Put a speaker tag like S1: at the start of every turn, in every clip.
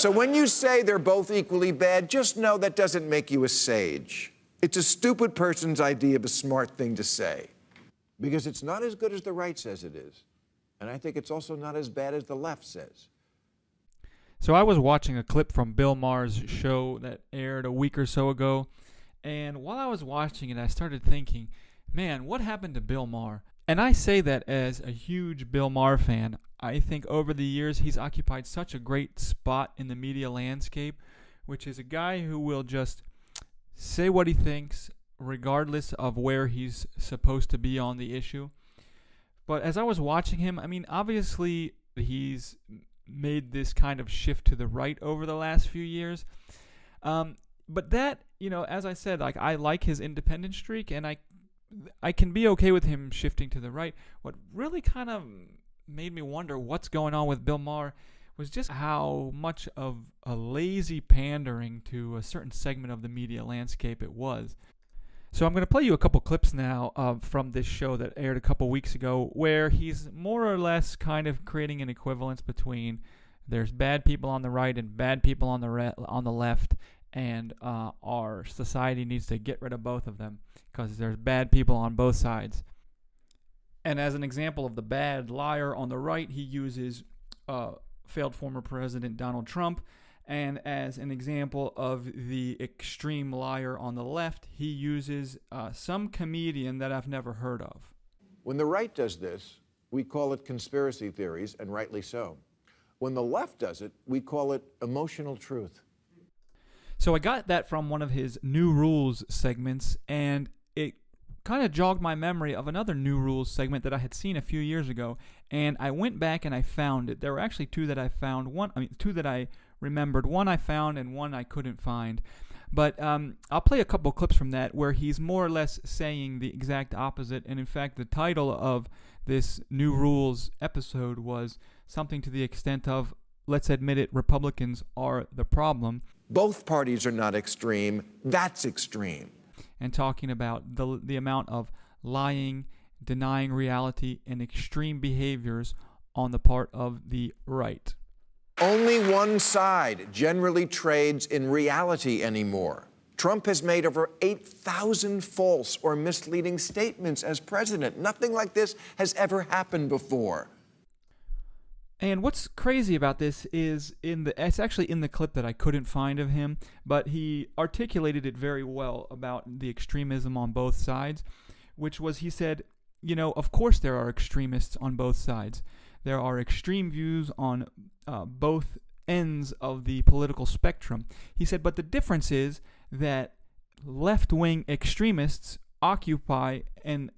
S1: So when you say they're both equally bad, just know that doesn't make you a sage. It's a stupid person's idea of a smart thing to say. Because it's not as good as the right says it is. And I think it's also not as bad as the left says.
S2: So I was watching a clip from Bill Maher's show that aired a week or so ago, and while I was watching it, I started thinking, man, what happened to Bill Maher? And I say that as a huge Bill Maher fan. I think over the years he's occupied such a great spot in the media landscape, which is a guy who will just say what he thinks regardless of where he's supposed to be on the issue. But as I was watching him, I mean, obviously he's made this kind of shift to the right over the last few years. But that, as I said, like I like his independent streak, and I can be okay with him shifting to the right. What really kind of made me wonder what's going on with Bill Maher was just how much of a lazy pandering to a certain segment of the media landscape it was. So I'm going to play you a couple clips now from this show that aired a couple weeks ago, where he's more or less kind of creating an equivalence between there's bad people on the right and bad people on the left, and our society needs to get rid of both of them because there's bad people on both sides. And as an example of the bad liar on the right, he uses failed former President Donald Trump. And as an example of the extreme liar on the left, he uses some comedian that I've never heard of.
S1: When the right does this, we call it conspiracy theories, and rightly so. When the left does it, we call it emotional truth.
S2: So I got that from one of his New Rules segments, and it kind of jogged my memory of another New Rules segment that I had seen a few years ago. And I went back and I found it. There were actually two that I found. Two that I remembered. One I found and one I couldn't find. But I'll play a couple clips from that where he's more or less saying the exact opposite. And in fact, the title of this New Rules episode was something to the extent of, let's admit it, Republicans are the problem.
S1: Both parties are not extreme. That's extreme.
S2: And talking about the amount of lying, denying reality, and extreme behaviors on the part of the right.
S1: Only one side generally trades in reality anymore. Trump has made over 8,000 false or misleading statements as president. Nothing like this has ever happened before.
S2: And what's crazy about this is it's actually in the clip that I couldn't find of him, but he articulated it very well about the extremism on both sides, which was, he said, of course there are extremists on both sides. There are extreme views on both ends of the political spectrum. He said, but the difference is that left-wing extremists occupy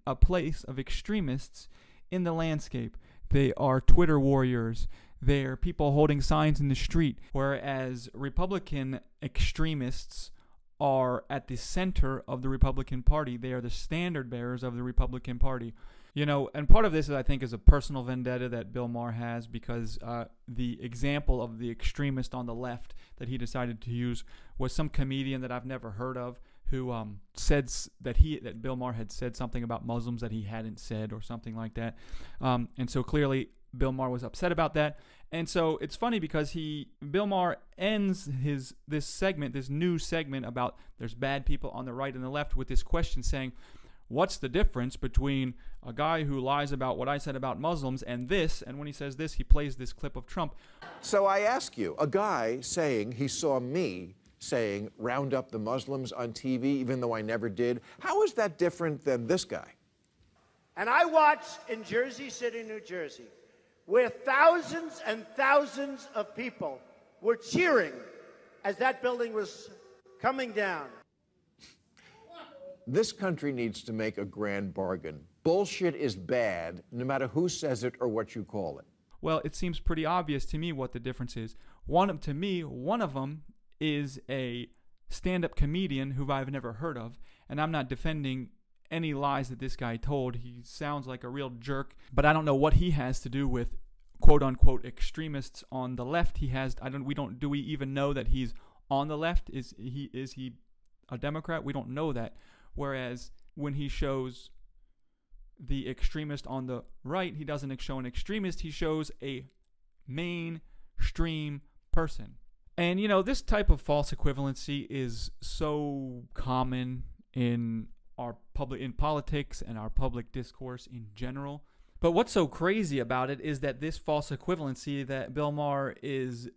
S2: a place of extremists in the landscape. They are Twitter warriors. They are people holding signs in the street, whereas Republican extremists are at the center of the Republican Party. They are the standard bearers of the Republican Party. And part of this, I think, is a personal vendetta that Bill Maher has, because the example of the extremist on the left that he decided to use was some comedian that I've never heard of who said that Bill Maher had said something about Muslims that he hadn't said, or something like that. And so clearly Bill Maher was upset about that. And so it's funny because Bill Maher ends this new segment about there's bad people on the right and the left with this question saying, what's the difference between a guy who lies about what I said about Muslims and this? And when he says this, he plays this clip of Trump.
S1: So I ask you, a guy saying he saw me saying round up the Muslims on TV, even though I never did, how is that different than this guy?
S3: And I watched in Jersey City, New Jersey, where thousands and thousands of people were cheering as that building was coming down.
S1: This country needs to make a grand bargain. Bullshit is bad, no matter who says it or what you call it.
S2: Well, it seems pretty obvious to me what the difference is. One of them is a stand-up comedian who I've never heard of, and I'm not defending any lies that this guy told. He sounds like a real jerk, but I don't know what he has to do with quote-unquote extremists on the left. Do we even know that he's on the left? Is he a Democrat? We don't know that. Whereas when he shows the extremist on the right, he doesn't show an extremist, he shows a mainstream person. And, you know, this type of false equivalency is so common in in politics and our public discourse in general. But what's so crazy about it is that this false equivalency that Bill Maher is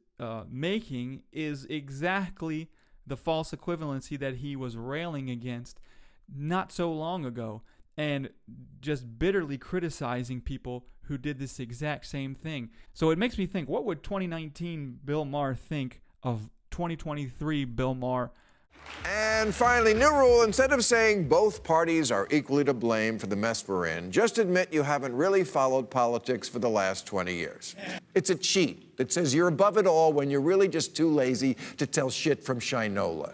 S2: making is exactly the false equivalency that he was railing against not so long ago, and just bitterly criticizing people who did this exact same thing. So it makes me think, what would 2019 Bill Maher think of 2023 Bill Maher?
S1: And finally, new rule, instead of saying both parties are equally to blame for the mess we're in, just admit you haven't really followed politics for the last 20 years. It's a cheat that says you're above it all when you're really just too lazy to tell shit from Shinola.